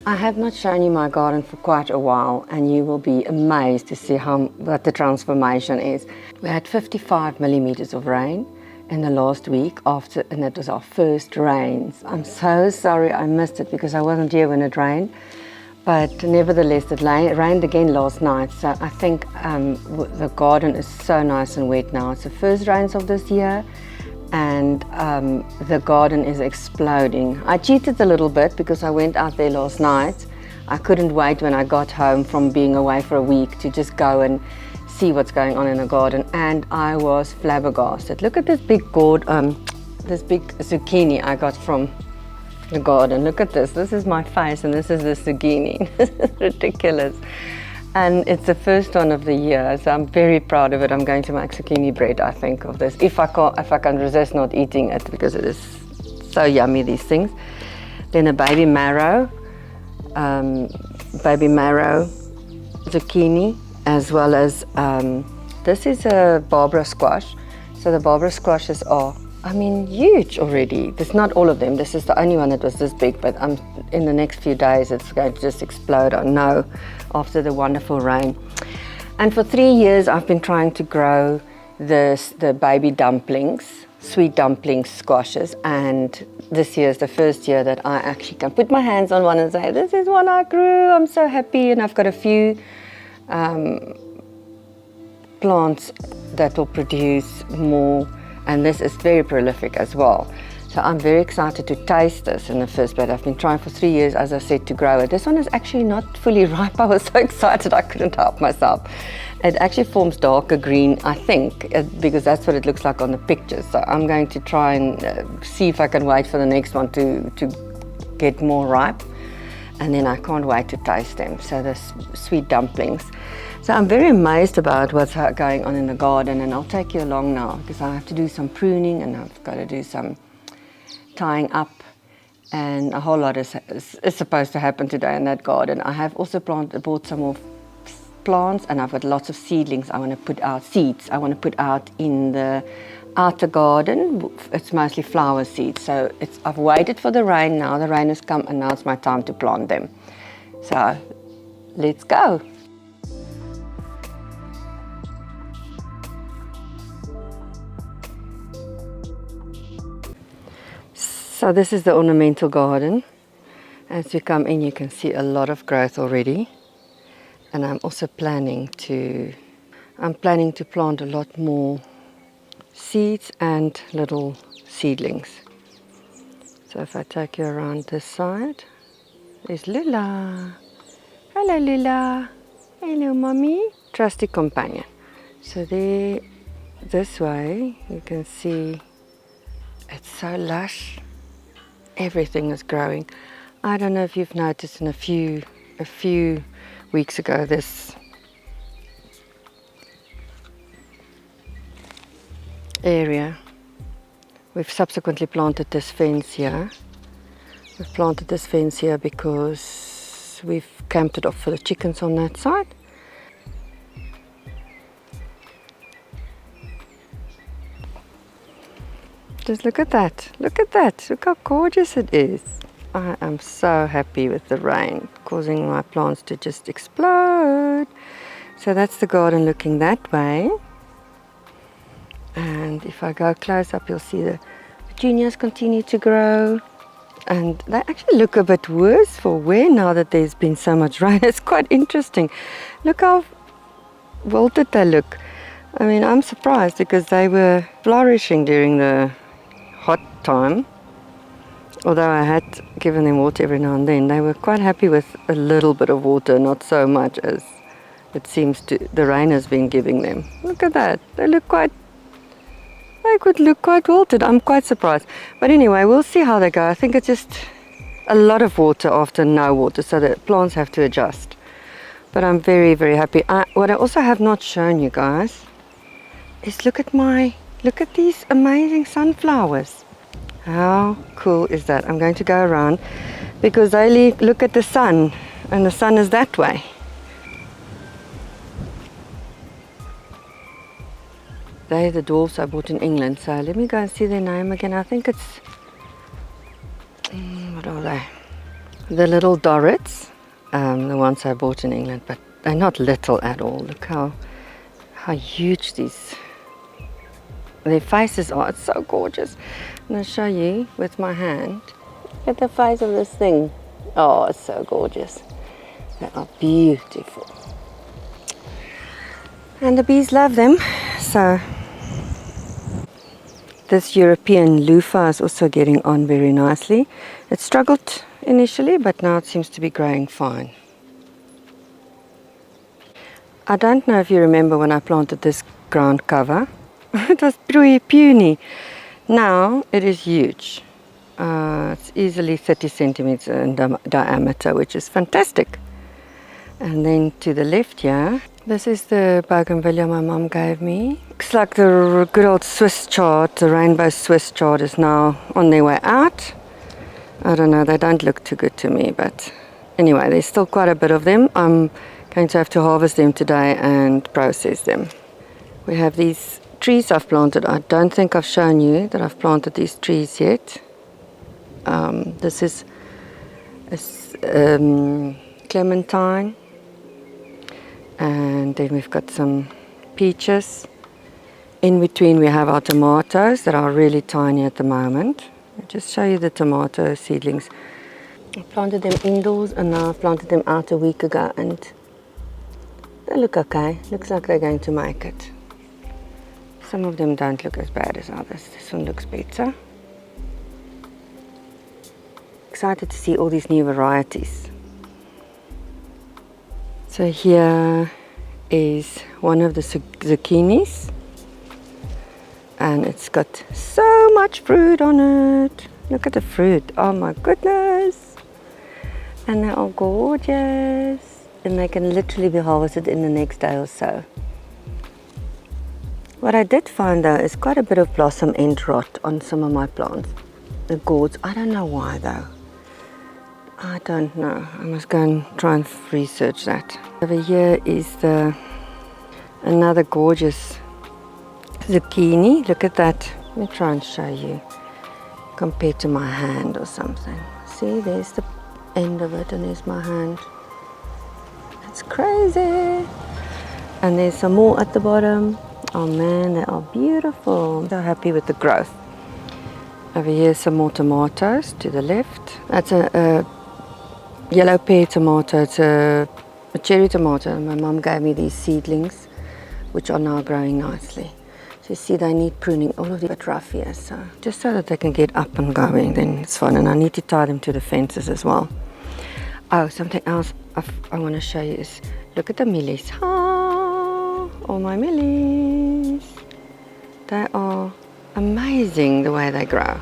I have not shown you my garden for quite a while, and you will be amazed to see what the transformation is. We had 55 millimeters of rain in the last week and it was our first rains. I'm so sorry I missed it because I wasn't here when it rained, but nevertheless it rained again last night. So I think the garden is so nice and wet now. It's the first rains of this year, and the garden is exploding. I cheated a little bit because I went out there last night. I couldn't wait when I got home from being away for a week to just go and see what's going on in the garden, and I was flabbergasted. Look at this big zucchini I got from the garden. Look at this. This is my face and this is the zucchini. This is ridiculous. And it's the first one of the year, so I'm very proud of it. I'm going to make zucchini bread, I think, of this. If I can resist not eating it, because it is so yummy, these things. Then a baby marrow zucchini, as well as this is a Barbara squash. So the Barbara squashes are, I mean, huge already. There's not all of them. This is the only one that was this big, but in the next few days it's going to just explode, I know, after the wonderful rain. And for 3 years I've been trying to grow the baby dumplings, sweet dumplings squashes, and this year is the first year that I actually can put my hands on one and say, this is one I grew, I'm so happy. And I've got a few plants that will produce more, and this is very prolific as well. So I'm very excited to taste this in the first bit. I've been trying for 3 years, as I said, to grow it. This one is actually not fully ripe. I was so excited I couldn't help myself. It actually forms darker green, I think, because that's what it looks like on the pictures. So I'm going to try and see if I can wait for the next one to get more ripe. And then I can't wait to taste them. So the sweet dumplings. So I'm very amazed about what's going on in the garden, and I'll take you along now because I have to do some pruning and I've got to do some tying up, and a whole lot is supposed to happen today in that garden. I have also bought some more plants, and I've got lots of seedlings I want to put out, seeds I want to put out in the outer garden. It's mostly flower seeds. So I've waited for the rain now. The rain has come and now it's my time to plant them. So let's go. So this is the ornamental garden. As you come in, you can see a lot of growth already. And I'm also planning to plant a lot more seeds and little seedlings. So if I take you around this side, there's Lula. Hello Lula. Hello mommy. Trusty companion. So there, this way, you can see it's so lush. Everything is growing. I don't know if you've noticed, in a few weeks ago, this area, we've subsequently planted this fence here. We've planted this fence here because we've camped it off for the chickens on that side. Just look at that, look at that, look how gorgeous it is. I am so happy with the rain, causing my plants to just explode. So that's the garden looking that way. And if I go close up, you'll see the petunias continue to grow. And they actually look a bit worse for wear now that there's been so much rain. It's quite interesting. Look how wilted they look. I mean, I'm surprised because they were flourishing during the hot time. Although I had given them water every now and then, they were quite happy with a little bit of water, not so much as it seems the rain has been giving them. Look at that. They could look quite wilted. I'm quite surprised. But anyway, we'll see how they go. I think it's just a lot of water after no water, so the plants have to adjust. But I'm very, very happy. What I also have not shown you guys is look at these amazing sunflowers. How cool is that? I'm going to go around because they look at the sun, and the sun is that way. They're the dwarfs I bought in England. So let me go and see their name again. I think it's, what are they? The little Dorrits, the ones I bought in England, but they're not little at all. Look how huge their faces are. It's so gorgeous. I'm going to show you with my hand. Look at the face of this thing. Oh, it's so gorgeous. They are beautiful. And the bees love them. So this European loofah is also getting on very nicely. It struggled initially, but now it seems to be growing fine. I don't know if you remember when I planted this ground cover. It was pretty puny. Now it is huge. It's easily 30 centimeters in diameter, which is fantastic. And then to the left here, this is the bougainvillea my mum gave me. Looks like the good old Swiss chard, the rainbow Swiss chard, is now on their way out. I don't know, they don't look too good to me, but anyway, there's still quite a bit of them. I'm going to have to harvest them today and process them. We have these trees I've planted. I don't think I've shown you that I've planted these trees yet. This is a clementine, and then we've got some peaches. In between we have our tomatoes that are really tiny at the moment. I'll just show you the tomato seedlings. I planted them indoors and now I've planted them out a week ago, and they look okay. Looks like they're going to make it. Some of them don't look as bad as others. This one looks better. Excited to see all these new varieties. So here is one of the zucchinis, and it's got so much fruit on it. Look at the fruit, oh my goodness. And they are gorgeous, and they can literally be harvested in the next day or so. What I did find though is quite a bit of blossom end rot on some of my plants. The gourds, I don't know why though. I don't know. I must go and try and research that. Over here is another gorgeous zucchini. Look at that. Let me try and show you compared to my hand or something. See, there's the end of it and there's my hand. It's crazy. And there's some more at the bottom. Oh man, they are beautiful. I'm so happy with the growth. Over here, some more tomatoes to the left. That's a yellow pear tomato. It's a cherry tomato. My mum gave me these seedlings, which are now growing nicely. So you see, they need pruning. All of them are a bit rough here, so just so that they can get up and going, then it's fun. And I need to tie them to the fences as well. Oh, something else I want to show you is, look at the millies. Ah, all my millies. They are amazing the way they grow.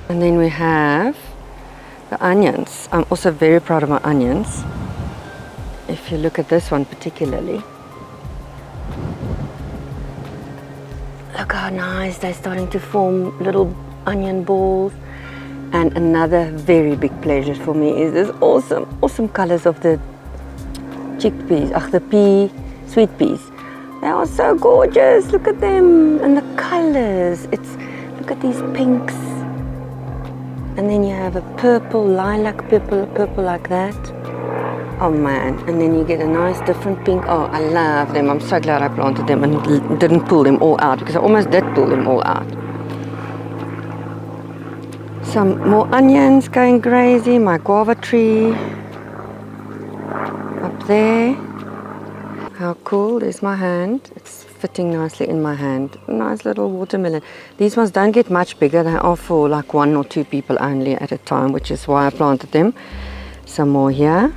And then we have the onions. I'm also very proud of my onions. If you look at this one particularly, look how nice they're starting to form little onion balls. And another very big pleasure for me is this awesome colors of the chickpeas, the sweet peas. They are so gorgeous. Look at them and the colors. Look at these pinks. And then you have a purple, lilac purple like that. Oh man, and then you get a nice different pink. Oh, I love them. I'm so glad I planted them and didn't pull them all out, because I almost did pull them all out. Some more onions going crazy. My guava tree up there. How cool. There's my hand. It's fitting nicely in my hand. Nice little watermelon. These ones don't get much bigger. They are for like 1 or 2 people only at a time, which is why I planted them. Some more here,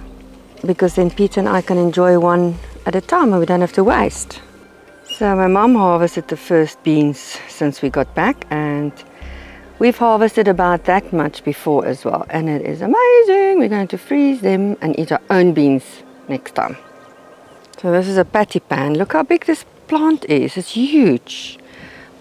because then Peter and I can enjoy one at a time and we don't have to waste. So my mum harvested the first beans since we got back, and we've harvested about that much before as well, and it is amazing. We're going to freeze them and eat our own beans next time. So this is a patty pan. Look how big this plant is. It's huge.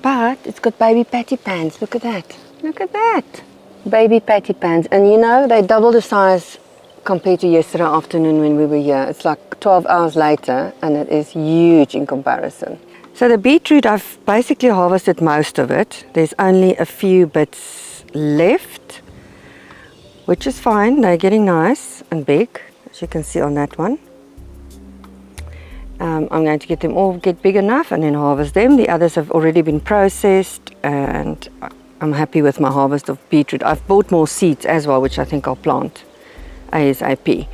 But it's got baby patty pans. Look at that. Look at that. Baby patty pans. And you know, they double the size compared to yesterday afternoon when we were here. It's like 12 hours later and it is huge in comparison. So the beetroot, I've basically harvested most of it. There's only a few bits left, which is fine. They're getting nice and big, as you can see on that one. I'm going to get them all get big enough and then harvest them. The others have already been processed, and I'm happy with my harvest of beetroot. I've bought more seeds as well, which I think I'll plant ASAP.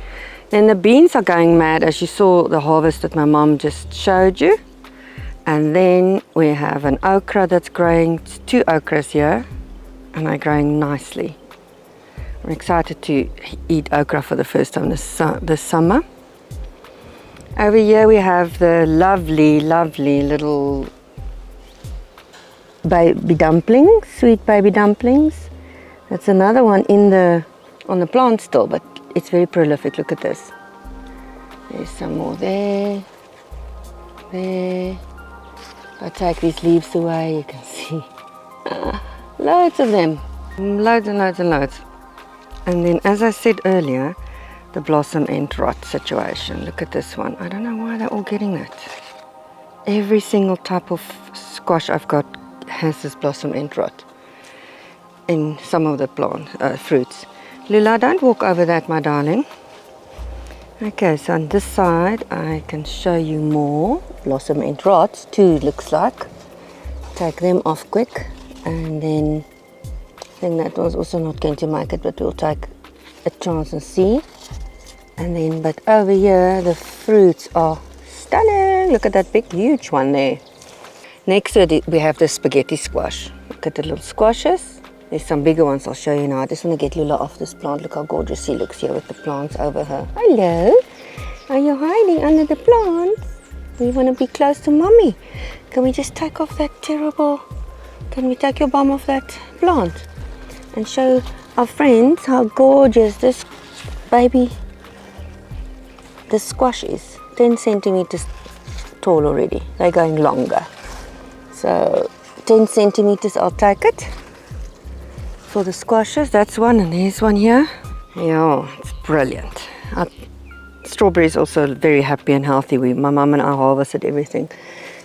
Then the beans are going mad, as you saw the harvest that my mom just showed you. And then we have an okra that's growing, 2 okras here, and they're growing nicely. I'm excited to eat okra for the first time this summer. Over here we have the lovely, lovely little baby dumplings, sweet baby dumplings. That's another one on the plant still, but it's very prolific. Look at this. There's some more there. There. If I take these leaves away, you can see loads of them. Loads and loads and loads. And then, as I said earlier, the blossom end rot situation. Look at this one. I don't know why they're all getting that. Every single type of squash I've got has this blossom end rot in some of the fruits. Lula, don't walk over that, my darling. Okay, so on this side I can show you more blossom end rots. 2 looks like. Take them off quick, and then I think that was also not going to make it, but we'll take a chance and see. And then, but over here the fruits are stunning. Look at that big huge one there. Next to it we have the spaghetti squash. Look at the little squashes. There's some bigger ones I'll show you now. I just want to get Lula off this plant. Look how gorgeous she looks here with the plants over her. Hello, are you hiding under the plants? We want to be close to mommy. Can we just take off that terrible, can we take your bum off that plant and show our friends how gorgeous this squash is. 10 centimeters tall already. They're going longer. So 10 centimeters, I'll take it for the squashes. That's one, and there's one here. Yeah, it's brilliant. Strawberries also very happy and healthy. My mum and I harvested everything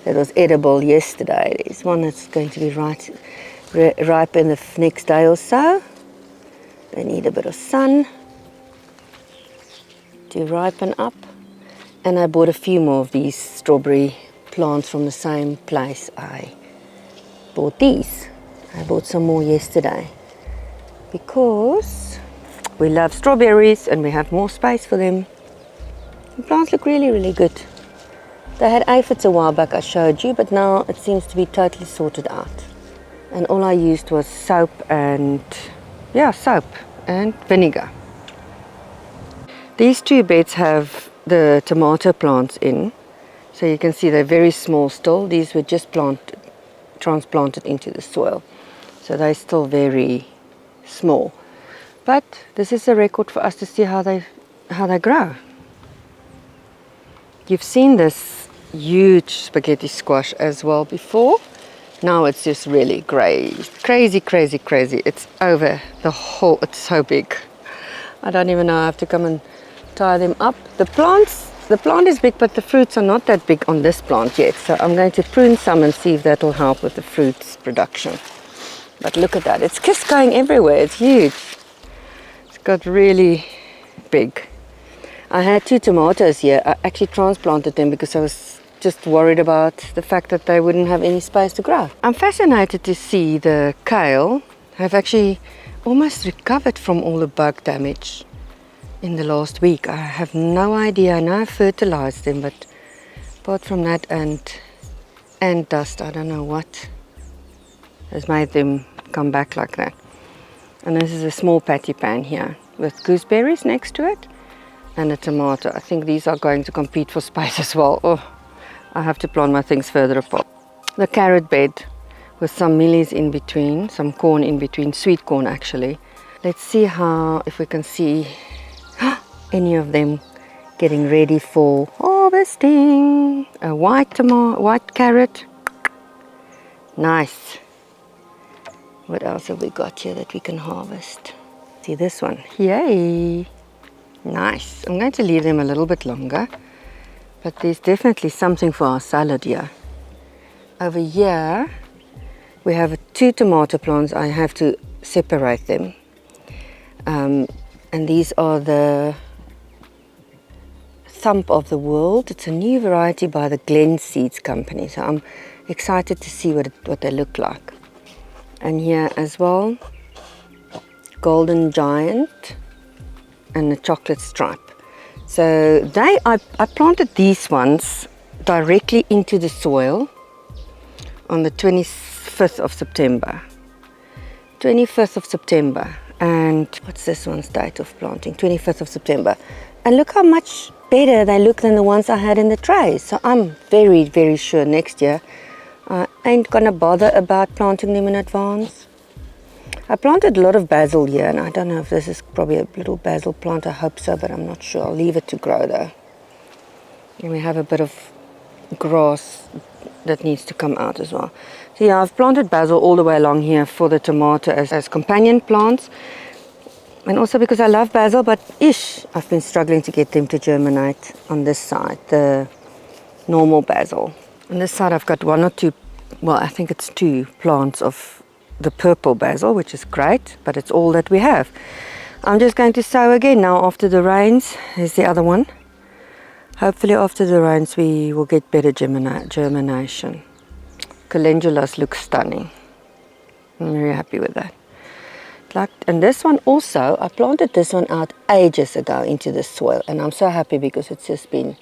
that was edible yesterday. There's one that's going to be ripe in the next day or so. They need a bit of sun to ripen up. And I bought a few more of these strawberry plants from the same place I bought these. I bought some more yesterday because we love strawberries and we have more space for them. The plants look really, really good. They had aphids a while back, I showed you, but now it seems to be totally sorted out. And all I used was soap and vinegar. These 2 beds have the tomato plants in, so you can see they're very small still. These were just transplanted into the soil, so they're still very small. But this is a record for us to see how they grow. You've seen this huge spaghetti squash as well before. Now it's just really crazy. It's over the whole, it's so big. I don't even know, I have to come and tie them up. The plant is big, but the fruits are not that big on this plant yet. So I'm going to prune some and see if that will help with the fruits production. But look at that, it's just going everywhere, it's huge. It's got really big. I had 2 tomatoes here. I actually transplanted them because I was just worried about the fact that they wouldn't have any space to grow. I'm fascinated to see the kale have actually almost recovered from all the bug damage in the last week. I have no idea. I know I fertilized them, but apart from that and dust, I don't know what has made them come back like that. And this is a small patty pan here with gooseberries next to it and a tomato. I think these are going to compete for space as well. Oh, I have to plant my things further apart. The carrot bed with some mealies in between, some corn in between, sweet corn actually. Let's see if we can see any of them getting ready for harvesting. A white carrot. Nice. What else have we got here that we can harvest? See this one. Yay! Nice. I'm going to leave them a little bit longer, but there's definitely something for our salad here. Over here we have 2 tomato plants. I have to separate them. And these are the Thump of the World. It's a new variety by the Glen Seeds company. So I'm excited to see what they look like. And here as well, Golden Giant and the Chocolate Stripe. So I planted these ones directly into the soil on the 25th of September. 25th of September. And what's this one's date of planting? 25th of September. And look how much better they look than the ones I had in the trays. So I'm very, very sure next year I ain't gonna bother about planting them in advance. I planted a lot of basil here, and I don't know if this is probably a little basil plant. I hope so, but I'm not sure. I'll leave it to grow though. And we have a bit of grass that needs to come out as well. So yeah, I've planted basil all the way along here for the tomato as companion plants. And also because I love basil, but I've been struggling to get them to germinate on this side, the normal basil. On this side I've got one or two, well I think it's 2 plants of the purple basil, which is great, but it's all that we have. I'm just going to sow again now after the rains. Here's the other one. Hopefully after the rains we will get better germination. Calendulas look stunning. I'm very happy with that. And this one also, I planted this one out ages ago into the soil, and I'm so happy because it's just been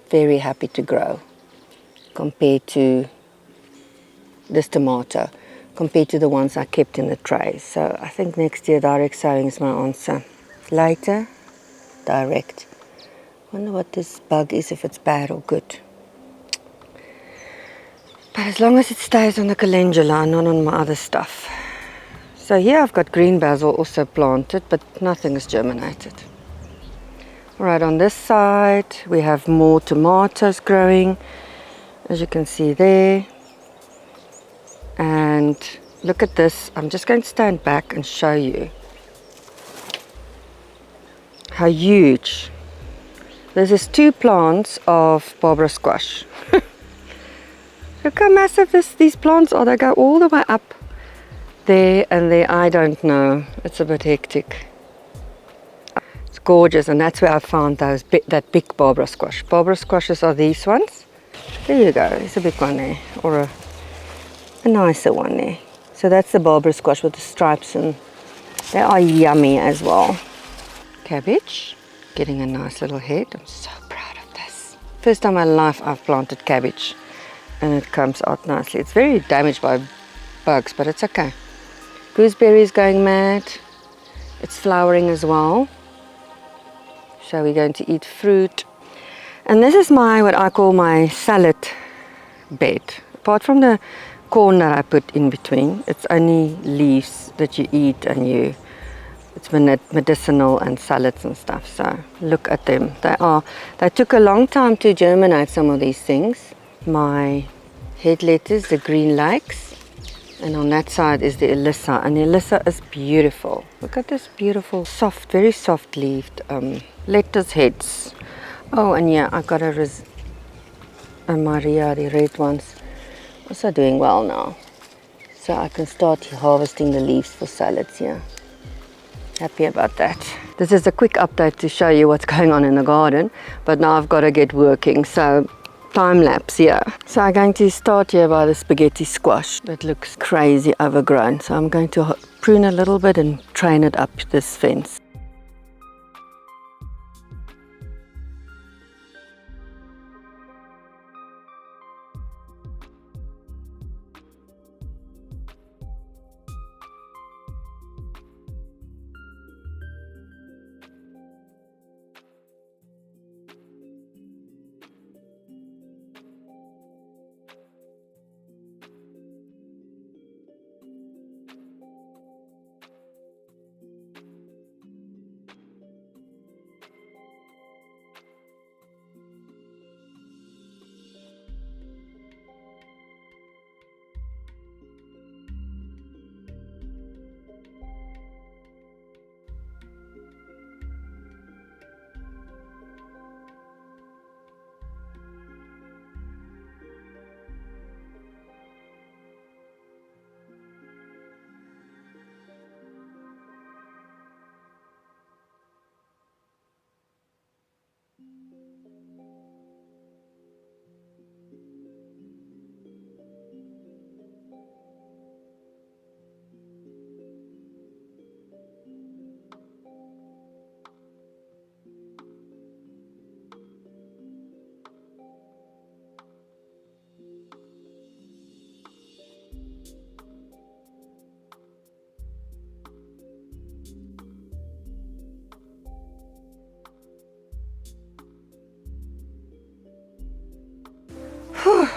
very happy to grow compared to this tomato, compared to the ones I kept in the trays. So I think next year direct sowing is my answer. Later, direct. Wonder what this bug is, if it's bad or good. But as long as it stays on the calendula and not on my other stuff. So here I've got green basil also planted, but nothing has germinated. Right on this side we have more tomatoes growing, as you can see there. And look at this. I'm just going to stand back and show you how huge. This is 2 plants of Barbara squash. Look how massive these plants are. They go all the way up there and there. I don't know. It's a bit hectic. It's gorgeous, and that's where I found that big Barbara squash. Barbara squashes are these ones. There you go. There's a big one there, or a nicer one there. So that's the Barbara squash with the stripes, and they are yummy as well. Cabbage, getting a nice little head. I'm so proud of this. First time in my life I've planted cabbage, and it comes out nicely. It's very damaged by bugs, but it's okay. Gooseberry is going mad. It's flowering as well. So we're going to eat fruit. And this is what I call my salad bed. Apart from the corn that I put in between, it's only leaves that you eat, and it's medicinal and salads and stuff. So look at them. They took a long time to germinate, some of these things. My head lettuce, the green lakes. And on that side is the Elissa, and the Elissa is beautiful. Look at this beautiful, soft, very soft leaved lettuce heads. Oh, and yeah, I got a Maria, the red ones, also doing well now. So I can start harvesting the leaves for salads here. Happy about that. This is a quick update to show you what's going on in the garden, but now I've got to get working. So time lapse here. So I'm going to start here by the spaghetti squash that looks crazy overgrown. So I'm going to prune a little bit and train it up this fence.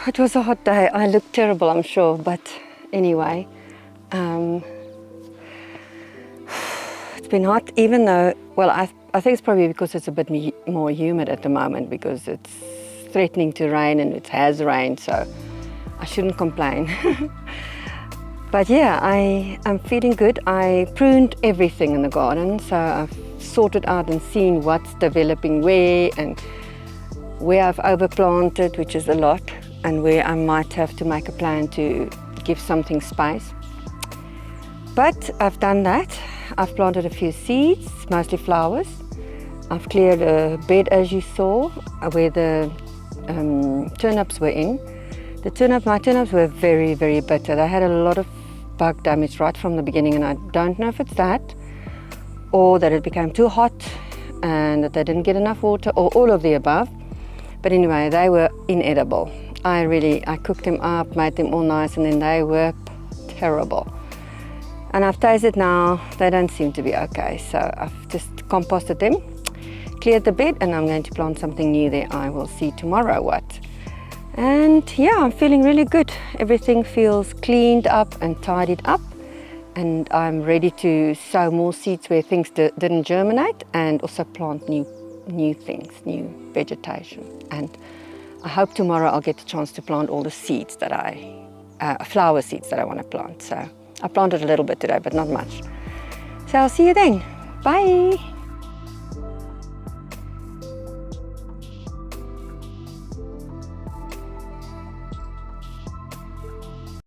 it was a hot day. I looked terrible, I'm sure, but anyway, it's been hot, even though, well, I think it's probably because it's a bit more humid at the moment, because it's threatening to rain and it has rained, so I shouldn't complain. But yeah, I'm feeling good. I pruned everything in the garden, so I've sorted out and seen what's developing where, and where I've overplanted, which is a lot, and where I might have to make a plan to give something space. But I've done that. I've planted a few seeds, mostly flowers. I've cleared a bed, as you saw, where the turnips were in. My turnips were very, very bitter. They had a lot of bug damage right from the beginning, and I don't know if it's that, or that it became too hot and that they didn't get enough water, or all of the above. But anyway, they were inedible. I cooked them up, made them all nice, and then they were terrible. And I've tasted now, they don't seem to be okay. So I've just composted them, cleared the bed, and I'm going to plant something new there. I will see tomorrow what. And yeah, I'm feeling really good. Everything feels cleaned up and tidied up, and I'm ready to sow more seeds where things didn't germinate, and also plant new things, new vegetation. And I hope tomorrow I'll get the chance to plant all the seeds that flower seeds that I want to plant. So I planted a little bit today, but not much. So I'll see you then. Bye.